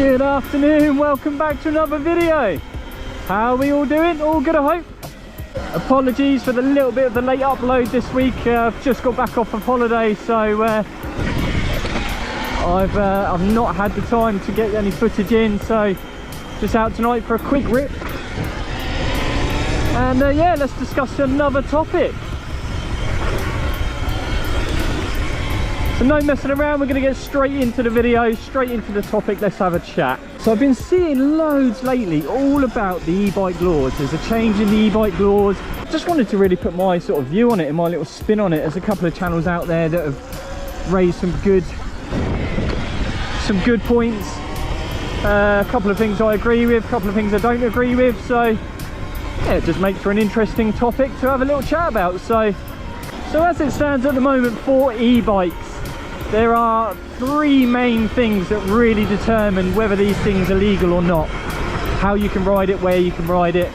Good afternoon, welcome back to another video. How are we all doing? All good, I hope. Apologies for the little bit of the late upload this week. I've just got back off of holiday, so I've not had the time to get any footage in, so just out tonight for a quick rip. And yeah, let's discuss another topic. So no messing around, we're going to get straight into the video, straight into the topic. Let's have a chat. So I've been seeing loads lately all about the e-bike laws. There's a change in the e-bike laws. Just wanted to really put my sort of view on it and my little spin on it. There's a couple of channels out there that have raised some good points. A couple of things I agree with, a couple of things I don't agree with. So yeah, it just makes for an interesting topic to have a little chat about. So as it stands at the moment for e-bikes, there are three main things that really determine whether these things are legal or not. How you can ride it, where you can ride it.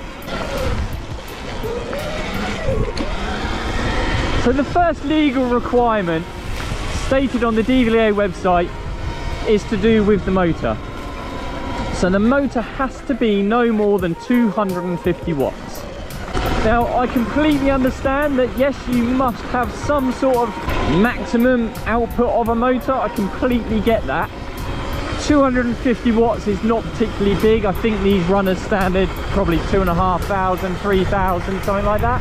So the first legal requirement stated on the DVLA website is to do with the motor. So the motor has to be no more than 250 watts. Now I completely understand that yes, you must have some sort of maximum output of a motor. I completely get that. 250 watts is not particularly big. I think these run as standard probably 2,500, 3,000, something like that.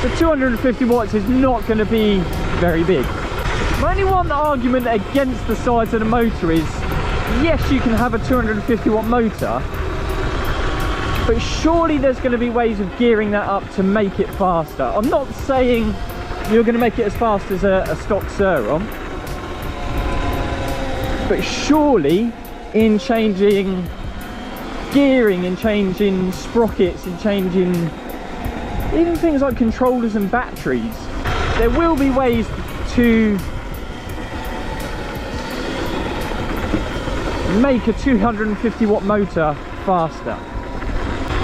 So 250 watts is not going to be very big. My only one argument against the size of the motor is yes, you can have a 250 watt motor, but surely there's going to be ways of gearing that up to make it faster. I'm not saying you're going to make it as fast as a stock Sur Ron, but surely in changing gearing and changing sprockets and changing even things like controllers and batteries, there will be ways to make a 250 watt motor faster.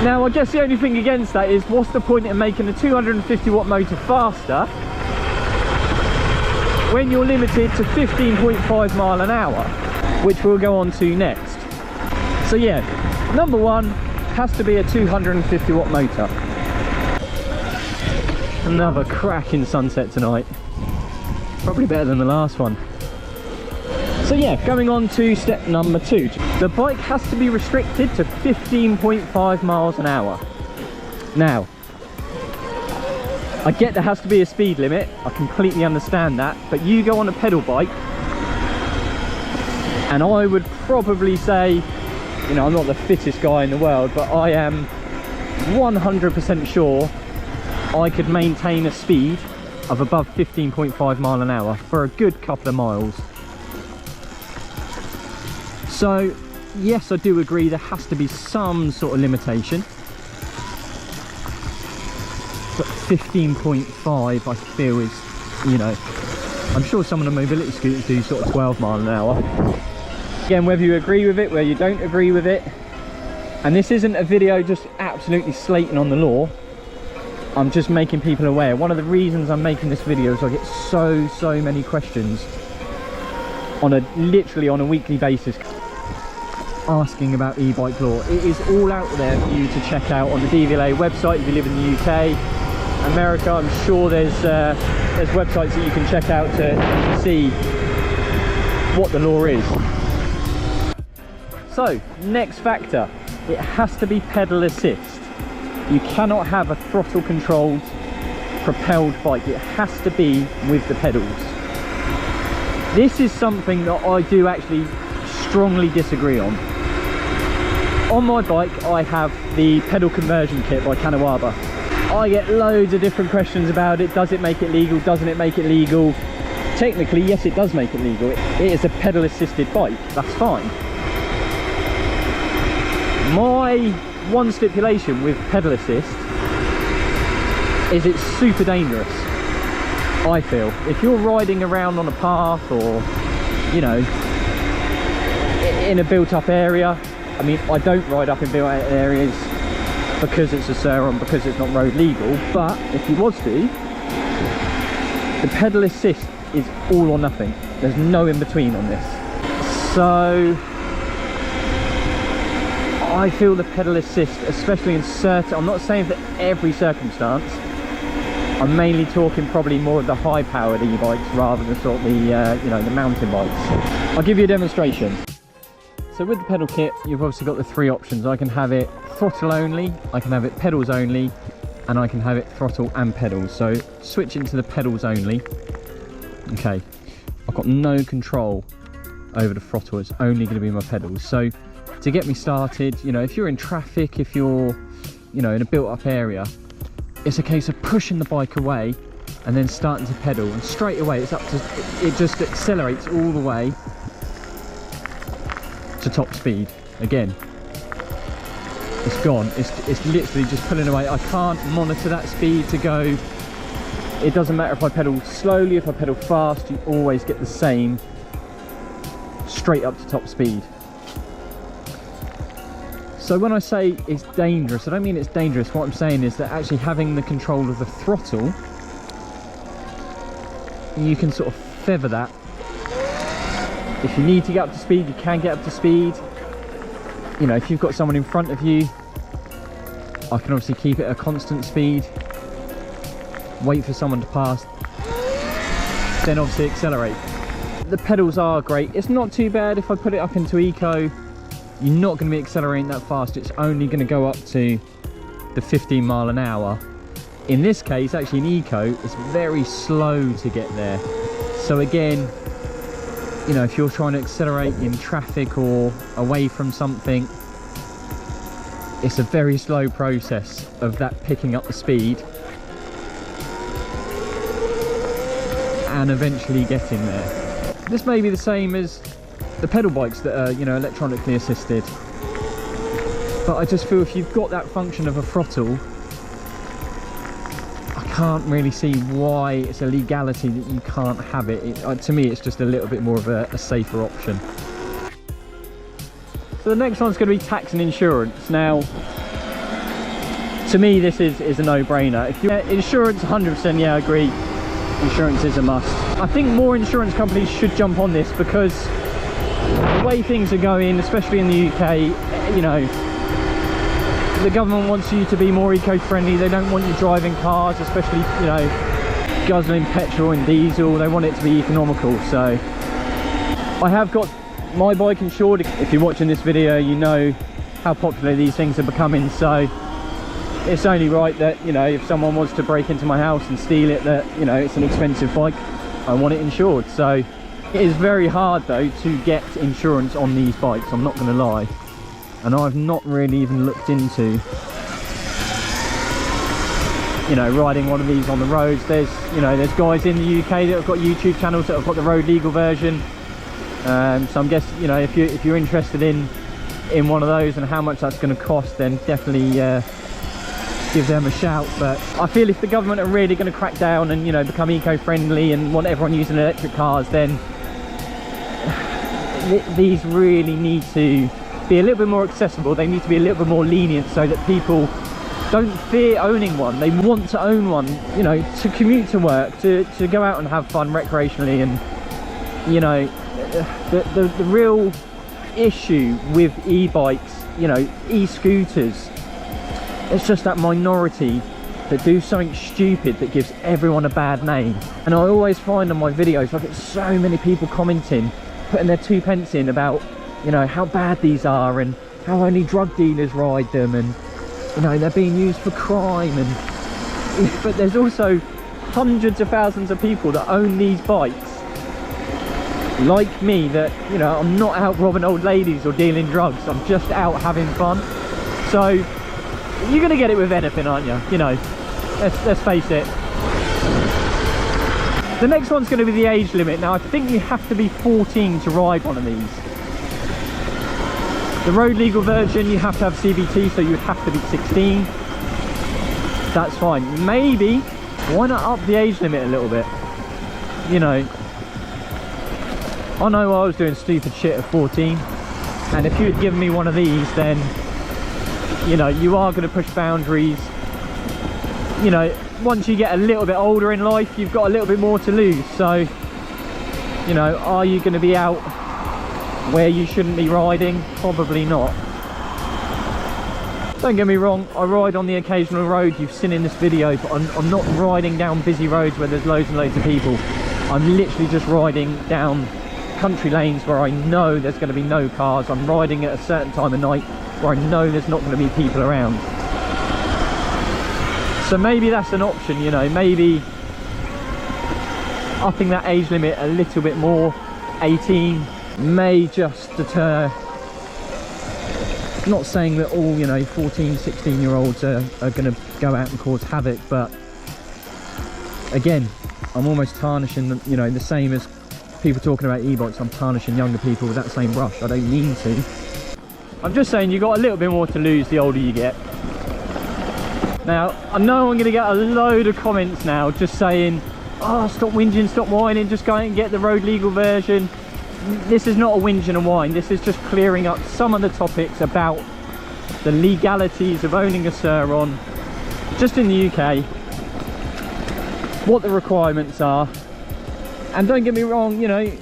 Now I guess the only thing against that is what's the point in making a 250 watt motor faster when you're limited to 15.5 mile an hour, which we'll go on to next. So yeah, number one has to be a 250 watt motor. Another cracking sunset tonight, probably better than the last one. So yeah, going on to step number two. The bike has to be restricted to 15.5 miles an hour. Now, I get there has to be a speed limit, I completely understand that, but you go on a pedal bike, and I would probably say, you know, I'm not the fittest guy in the world, but I am 100% sure I could maintain a speed of above 15.5 mile an hour for a good couple of miles. So yes, I do agree there has to be some sort of limitation, but 15.5 I feel is, you know, I'm sure some of the mobility scooters do sort of 12 mile an hour. Again, whether you agree with it, whether you don't agree with it, and this isn't a video just absolutely slating on the law, I'm just making people aware. One of the reasons I'm making this video is I get so many questions literally on a weekly basis asking about e-bike law. It is all out there for you to check out on the DVLA website if you live in the UK. America, I'm sure there's websites that you can check out to see what the law is. So next factor, it has to be pedal assist. You cannot have a throttle controlled propelled bike. It has to be with the pedals. This is something that I do actually strongly disagree on. On my bike I have the pedal conversion kit by Kanawaba. I get loads of different questions about it. Does it make it legal? Doesn't it make it legal? Technically yes, it does make it legal. It is a pedal assisted bike, that's fine. My one stipulation with pedal assist is it's super dangerous, I feel. If you're riding around on a path or, you know, in a built up area, I mean, I don't ride up in built up areas because it's a Sur Ron, because it's not road legal, but if you was to, the pedal assist is all or nothing. There's no in between on this. So I feel the pedal assist, especially in certain, I'm not saying for every circumstance, I'm mainly talking probably more of the high powered e-bikes rather than sort of the you know, the mountain bikes. I'll give you a demonstration. So with the pedal kit, you've obviously got the three options. I can have it throttle only, I can have it pedals only, and I can have it throttle and pedals. So switching to the pedals only. Okay, I've got no control over the throttle, it's only going to be my pedals. So to get me started, you know, if you're in traffic, if you're, you know, in a built up area, it's a case of pushing the bike away and then starting to pedal, and straight away it's up to, it just accelerates all the way to top speed. Again, it's gone, it's literally just pulling away. I can't monitor that speed to go, it doesn't matter if I pedal slowly, if I pedal fast, you always get the same straight up to top speed. So when I say it's dangerous, I don't mean it's dangerous. What I'm saying is that actually having the control of the throttle, you can sort of feather that. If you need to get up to speed, you can get up to speed. You know, if you've got someone in front of you, I can obviously keep it at a constant speed, wait for someone to pass, then obviously accelerate. The pedals are great. It's not too bad. If I put it up into eco, you're not going to be accelerating that fast. It's only going to go up to the 15 mile an hour. In this case, actually in eco, it's very slow to get there. So again, you know, if you're trying to accelerate in traffic or away from something, it's a very slow process of that picking up the speed and eventually getting there. This may be the same as the pedal bikes that are, you know, electronically assisted, but I just feel if you've got that function of a throttle, I can't really see why it's a legality that you can't have it. To me, it's just a little bit more of a safer option. So the next one's going to be tax and insurance. Now, to me, this is a no-brainer. If you're insurance, 100%, yeah, I agree. Insurance is a must. I think more insurance companies should jump on this, because the way things are going, especially in the UK, you know, the government wants you to be more eco-friendly. They don't want you driving cars, especially, you know, guzzling petrol and diesel. They want it to be economical. So I have got my bike insured. If you're watching this video, you know how popular these things are becoming. So it's only right that, you know, if someone wants to break into my house and steal it, that, you know, it's an expensive bike, I want it insured. So it is very hard though to get insurance on these bikes, I'm not going to lie, and I've not really even looked into, you know, riding one of these on the roads. There's, you know, there's guys in the UK that have got YouTube channels that have got the road legal version, so I'm guessing, you know, if you're interested in one of those and how much that's going to cost, then definitely give them a shout. But I feel if the government are really going to crack down and, you know, become eco-friendly and want everyone using electric cars, then these really need to be a little bit more accessible. They need to be a little bit more lenient so that people don't fear owning one. They want to own one, you know, to commute to work, to go out and have fun recreationally. And, you know, the real issue with e-bikes, you know, e-scooters, it's just that minority that do something stupid that gives everyone a bad name. And I always find on my videos, I get so many people commenting, putting their 2 pence in about, you know, how bad these are and how only drug dealers ride them, and, you know, they're being used for crime. And but there's also hundreds of thousands of people that own these bikes like me, that, you know, I'm not out robbing old ladies or dealing drugs, I'm just out having fun. So you're gonna get it with anything, aren't you? You know, let's face it. The next one's going to be the age limit. Now I think you have to be 14 to ride one of these. The road legal version, you have to have CVT, so you'd have to be 16. That's fine. Maybe, why not up the age limit a little bit? You know, I know I was doing stupid shit at 14, and if you had given me one of these, then, you know, you are going to push boundaries. You know, once you get a little bit older in life, you've got a little bit more to lose. So, you know, are you going to be out where you shouldn't be riding? Probably not. Don't get me wrong, I ride on the occasional road you've seen in this video, but I'm not riding down busy roads where there's loads and loads of people. I'm literally just riding down country lanes where I know there's going to be no cars. I'm riding at a certain time of night where I know there's not going to be people around. So maybe that's an option, you know, maybe upping that age limit a little bit more, 18, may just deter. Not saying that all, you know, 14, 16-year-olds are going to go out and cause havoc, but again, I'm almost tarnishing them, you know, the same as people talking about e-bikes. I'm tarnishing younger people with that same brush. I don't mean to. I'm just saying you've got a little bit more to lose the older you get. Now, I know I'm going to get a load of comments now just saying, oh, stop whinging, stop whining, just go out and get the road legal version. This is not a whinge and a whine. This is just clearing up some of the topics about the legalities of owning a Sur Ron just in the UK, what the requirements are. And don't get me wrong, you know,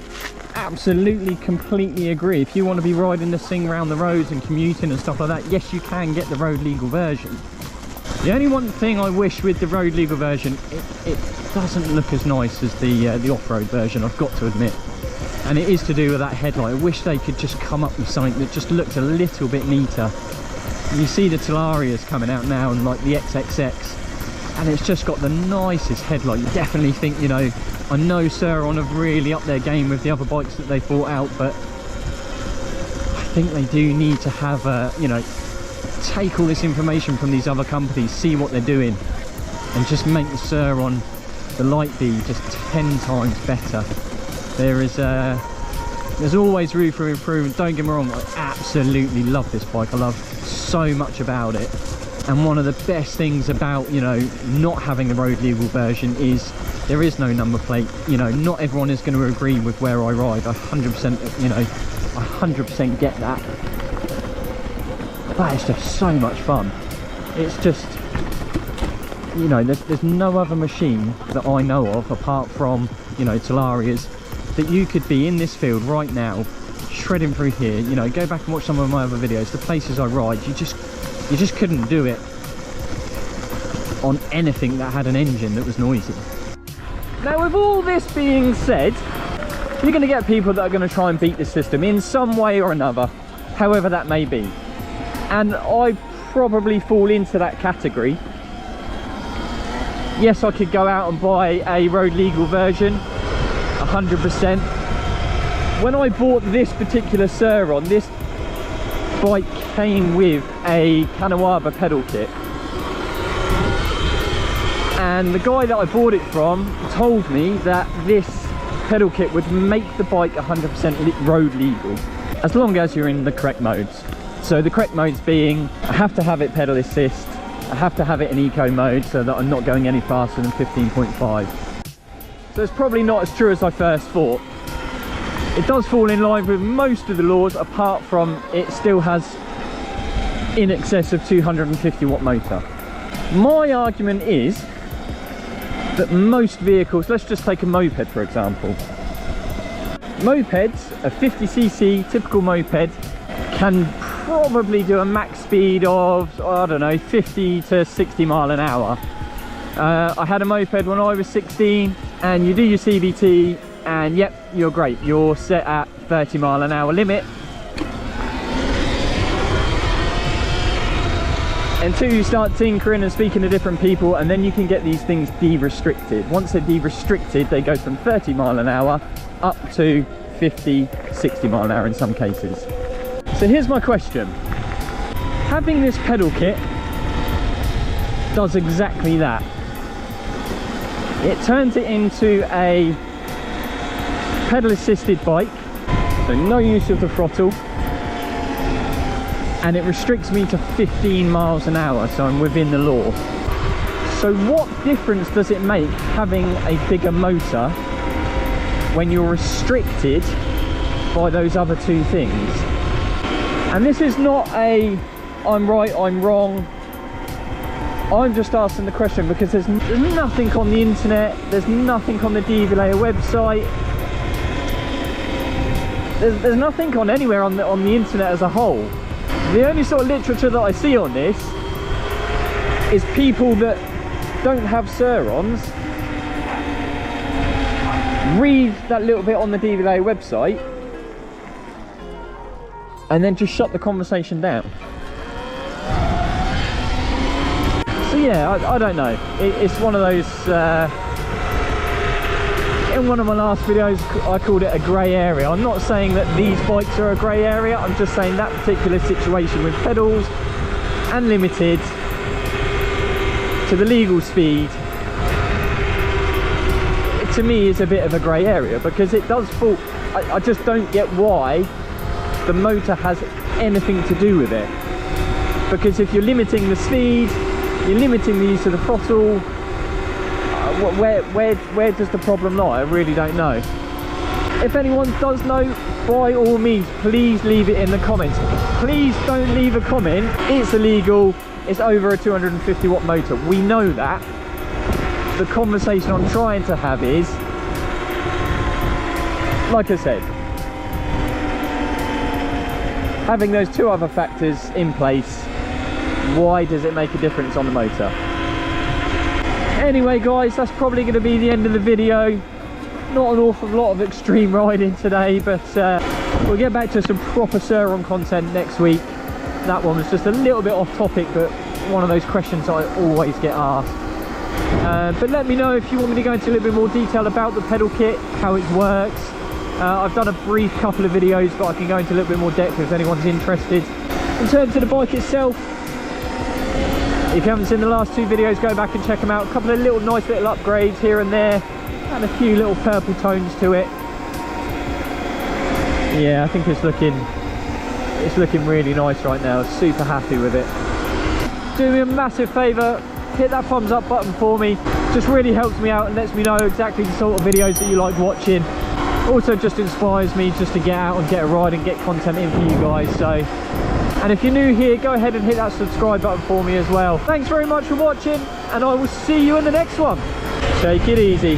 absolutely completely agree. If you want to be riding this thing around the roads and commuting and stuff like that, yes, you can get the road legal version. The only one thing I wish with the road legal version, it doesn't look as nice as the off-road version, I've got to admit. And it is to do with that headlight. I wish they could just come up with something that just looked a little bit neater. You see the Talarias coming out now, and like the XXX, and it's just got the nicest headlight. You definitely think, you know, I know Sur Ron have really upped their game with the other bikes that they've brought out, but I think they do need to have a, you know, take all this information from these other companies, see what they're doing, and just make the Sur Ron, the light be just 10 times better. There's always room for improvement. Don't get me wrong, I absolutely love this bike. I love so much about it. And one of the best things about, you know, not having the road legal version is there is no number plate. You know, not everyone is going to agree with where I ride. I 100%, you know, I 100% get that. But it's just so much fun. It's just, you know, there's no other machine that I know of apart from, you know, Talarias, that you could be in this field right now, shredding through here. You know, go back and watch some of my other videos, the places I ride, you just couldn't do it on anything that had an engine that was noisy. Now, with all this being said, you're going to get people that are going to try and beat the system in some way or another, however that may be. And I probably fall into that category. Yes, I could go out and buy a road legal version, 100%. When I bought this particular Sur Ron, this bike came with a Kanawaba pedal kit, and the guy that I bought it from told me that this pedal kit would make the bike 100% road legal as long as you're in the correct modes. So the correct modes being, I have to have it pedal assist, I have to have it in eco mode so that I'm not going any faster than 15.5. So it's probably not as true as I first thought. It does fall in line with most of the laws, apart from it still has in excess of 250 watt motor. My argument is that most vehicles, let's just take a moped for example. Mopeds, a 50cc typical moped, can probably do a max speed of, I don't know, 50 to 60 mile an hour. I had a moped when I was 16, and you do your CVT and yep, you're great, you're set at 30 mile an hour limit until you start tinkering and speaking to different people, and then you can get these things de-restricted. Once they're de-restricted, they go from 30 mile an hour up to 50, 60 mile an hour in some cases. So here's my question. Having this pedal kit does exactly that. It turns it into a pedal assisted bike, so no use of the throttle, and it restricts me to 15 miles an hour, so I'm within the law. So what difference does it make having a bigger motor when you're restricted by those other two things? And this is not a I'm right, I'm wrong. I'm just asking the question because there's nothing on the internet, there's nothing on the DVLA website, there's nothing on anywhere on the internet as a whole The only sort of literature that I see on this is people that don't have Sur Rons read that little bit on the DVLA website and then just shut the conversation down. So yeah, I don't know. It's one of those, in one of my last videos I called it a grey area. I'm not saying that these bikes are a grey area, I'm just saying that particular situation with pedals and limited to the legal speed, to me is a bit of a grey area, because it does fall. I just don't get why the motor has anything to do with it, because if you're limiting the speed, you're limiting the use of the throttle, where does the problem lie? I really don't know. If anyone does know, by all means please leave it in the comments. Please don't leave a comment it's illegal, it's over a 250 watt motor. We know that. The conversation I'm trying to have is, like I said, having those two other factors in place, why does it make a difference on the motor? Anyway guys, that's probably going to be the end of the video. Not an awful lot of extreme riding today, but we'll get back to some proper Sur Ron content next week. That one was just a little bit off topic, but one of those questions I always get asked. But let me know if you want me to go into a little bit more detail about the pedal kit, how it works. I've done a brief couple of videos, but I can go into a little bit more depth if anyone's interested. In terms of the bike itself, if you haven't seen the last two videos, go back and check them out. A couple of nice little upgrades here and there, and a few little purple tones to it. Yeah, I think it's looking really nice right now. Super happy with it. Do me a massive favour, hit that thumbs up button for me. Just really helps me out and lets me know exactly the sort of videos that you like watching. Also just inspires me just to get out and get a ride and get content in for you guys. So, and if you're new here, go ahead and hit that subscribe button for me as well. Thanks very much for watching, and I will see you in the next one. Take it easy.